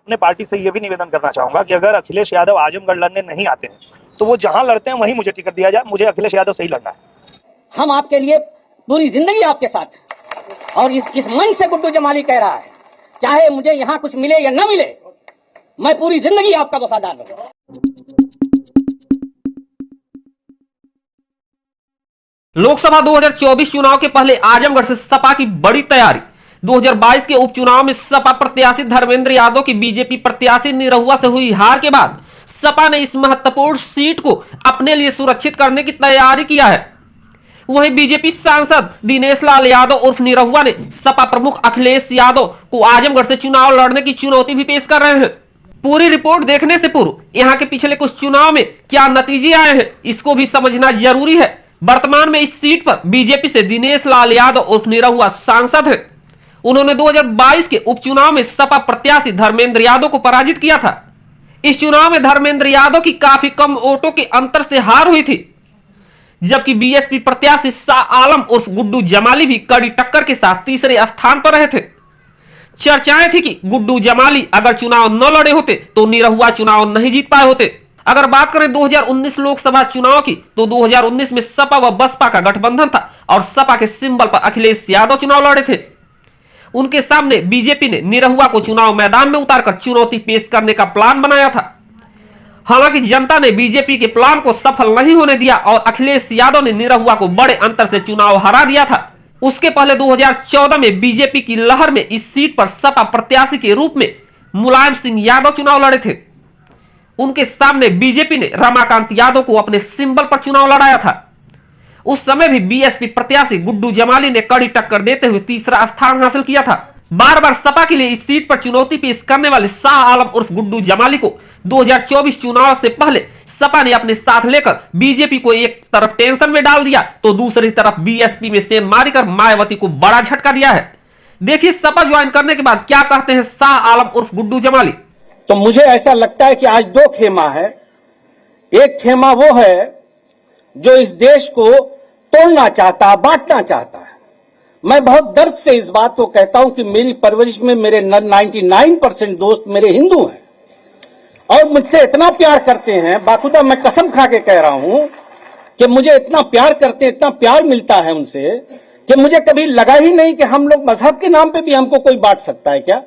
अपने पार्टी से ये भी निवेदन करना चाहूंगा कि अगर अखिलेश यादव आजमगढ़ लड़ने नहीं आते हैं तो वो जहां लड़ते हैं वहीं मुझे टिकट दिया जाए। मुझे अखिलेश यादव से ही लड़ना है। हम आपके लिए पूरी जिंदगी आपके साथ हैं। और इस मंच से गुड्डू जमाली कह रहा है, चाहे मुझे यहाँ कुछ मिले या न मिले, मैं पूरी जिंदगी आपका वफादार रहूंगा। लोकसभा 2024 चुनाव के पहले आजमगढ़ से सपा की बड़ी तैयारी। 2022 के उपचुनाव में सपा प्रत्याशी धर्मेंद्र यादव की बीजेपी प्रत्याशी निरहुआ से हुई हार के बाद सपा ने इस महत्वपूर्ण सीट को अपने लिए सुरक्षित करने की तैयारी किया है। वहीं बीजेपी सांसद दिनेश लाल यादव उर्फ निरहुआ ने सपा प्रमुख अखिलेश यादव को आजमगढ़ से चुनाव लड़ने की चुनौती भी पेश कर रहे हैं। पूरी रिपोर्ट देखने से पूर्व यहाँ के पिछले कुछ चुनाव में क्या नतीजे आए हैं, इसको भी समझना जरूरी है। वर्तमान में इस सीट पर बीजेपी से दिनेश लाल यादव उर्फ निरहुआ सांसद हैं। उन्होंने 2022 के उपचुनाव में सपा प्रत्याशी धर्मेंद्र यादव को पराजित किया था। इस चुनाव में धर्मेंद्र यादव की काफी कम वोटों के अंतर से हार हुई थी, जबकि बीएसपी प्रत्याशी शाह आलम उर्फ गुड्डू जमाली भी कड़ी टक्कर के साथ तीसरे स्थान पर रहे थे। चर्चाएं थी कि गुड्डू जमाली अगर चुनाव न लड़े होते तो निरहुआ चुनाव नहीं जीत पाए होते। अगर बात करें 2019 लोकसभा चुनाव की, तो 2019 में सपा व बसपा का गठबंधन था और सपा के सिंबल पर अखिलेश यादव चुनाव लड़े थे। उनके सामने बीजेपी ने निरहुआ को चुनाव मैदान में उतारकर चुनौती पेश करने का प्लान बनाया था। हालांकि जनता ने बीजेपी के प्लान को सफल नहीं होने दिया और अखिलेश यादव ने निरहुआ को बड़े अंतर से चुनाव हरा दिया था। उसके पहले 2014 में बीजेपी की लहर में इस सीट पर सपा प्रत्याशी के रूप में मुलायम सिंह यादव चुनाव लड़े थे। उनके सामने बीजेपी ने रमाकांत यादव को अपने सिंबल पर चुनाव लड़ाया था। उस समय भी बीएसपी प्रत्याशी गुड्डू जमाली ने कड़ी टक्कर देते हुए तीसरा स्थान हासिल किया था। बार बार सपा के लिए इस सीट पर चुनौती पेश करने वाले शाह आलम उर्फ गुड्डू जमाली को 2024 चुनाव से पहले सपा ने अपने साथ लेकर बीजेपी को एक तरफ टेंशन में डाल दिया तो दूसरी तरफ बीएसपी में सेंध मारीकर मायावती को बड़ा झटका दिया है। देखिए सपा ज्वाइन करने के बाद क्या कहते हैं शाह आलम उर्फ गुड्डू जमाली। तो मुझे ऐसा लगता है कि आज दो खेमा है। एक खेमा वो है जो इस देश को तोड़ना चाहता, बांटना चाहता है। मैं बहुत दर्द से इस बात को कहता हूं कि मेरी परवरिश में मेरे 99% दोस्त मेरे हिंदू हैं और मुझसे इतना प्यार करते हैं, बाखुदा मैं कसम खा के कह रहा हूं कि मुझे इतना प्यार करते हैं, इतना प्यार मिलता है उनसे कि मुझे कभी लगा ही नहीं कि हम लोग मजहब के नाम पे भी हमको कोई बांट सकता है क्या।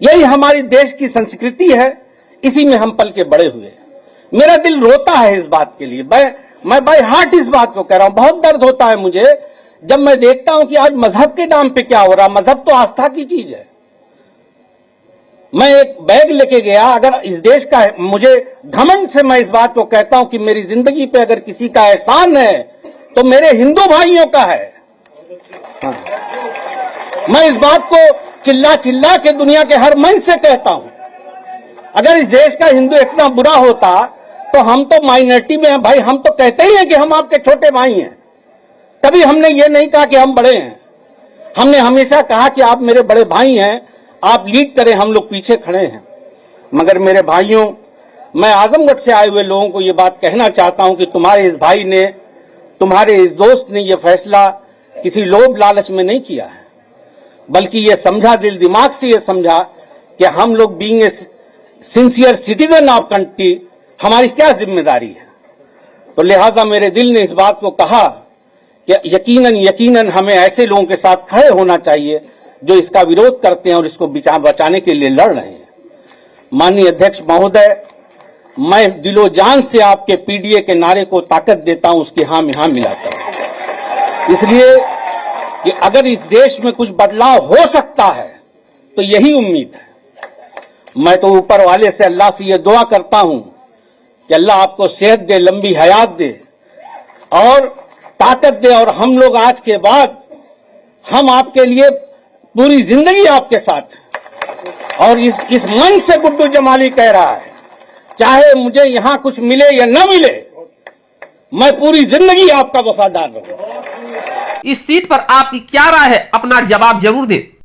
यही हमारी देश की संस्कृति है, इसी में हम पल के बड़े हुए। मेरा दिल रोता है इस बात के लिए। मैं बाय हार्ट इस बात को कह रहा हूं। बहुत दर्द होता है मुझे जब मैं देखता हूं कि आज मजहब के नाम पे क्या हो रहा। मजहब तो आस्था की चीज है। मैं एक बैग लेके गया, अगर इस देश का है, मुझे घमंड से मैं इस बात को कहता हूं कि मेरी जिंदगी पे अगर किसी का एहसान है तो मेरे हिंदू भाइयों का है। हाँ। मैं इस बात को चिल्ला चिल्ला के दुनिया के हर मन से कहता हूं। अगर इस देश का हिंदू इतना बुरा होता तो हम तो माइनॉरिटी में हैं भाई। हम तो कहते ही हैं कि हम आपके छोटे भाई हैं। कभी हमने ये नहीं कहा कि हम बड़े हैं। हमने हमेशा कहा कि आप मेरे बड़े भाई हैं, आप लीड करें, हम लोग पीछे खड़े हैं। मगर मेरे भाइयों, मैं आजमगढ़ से आए हुए लोगों को ये बात कहना चाहता हूं कि तुम्हारे इस भाई ने, तुम्हारे इस दोस्त ने ये फैसला किसी लोभ लालच में नहीं किया है, बल्कि ये समझा, दिल दिमाग से ये समझा कि हम लोग being a sincere citizen of country, हमारी क्या जिम्मेदारी है। तो लिहाजा मेरे दिल ने इस बात को कहा कि यकीनन हमें ऐसे लोगों के साथ खड़े होना चाहिए जो इसका विरोध करते हैं और इसको बचाने के लिए लड़ रहे हैं। माननीय अध्यक्ष महोदय, मैं दिलो जान से आपके पीडीए के नारे को ताकत देता हूं, उसकी हां में हां मिलाता हूं। इसलिए कि अगर इस देश में कुछ बदलाव हो सकता है तो यही उम्मीद है। मैं तो ऊपर वाले से, अल्लाह से ये दुआ करता हूं कि अल्लाह आपको सेहत दे, लंबी हयात दे और ताकत दे, और हम लोग आज के बाद हम आपके लिए पूरी जिंदगी आपके साथ। और इस मन से गुड्डू जमाली कह रहा है, चाहे मुझे यहां कुछ मिले या न मिले, मैं पूरी जिंदगी आपका वफादार रहूंगा। इस सीट पर आपकी क्या राय है, अपना जवाब जरूर दें।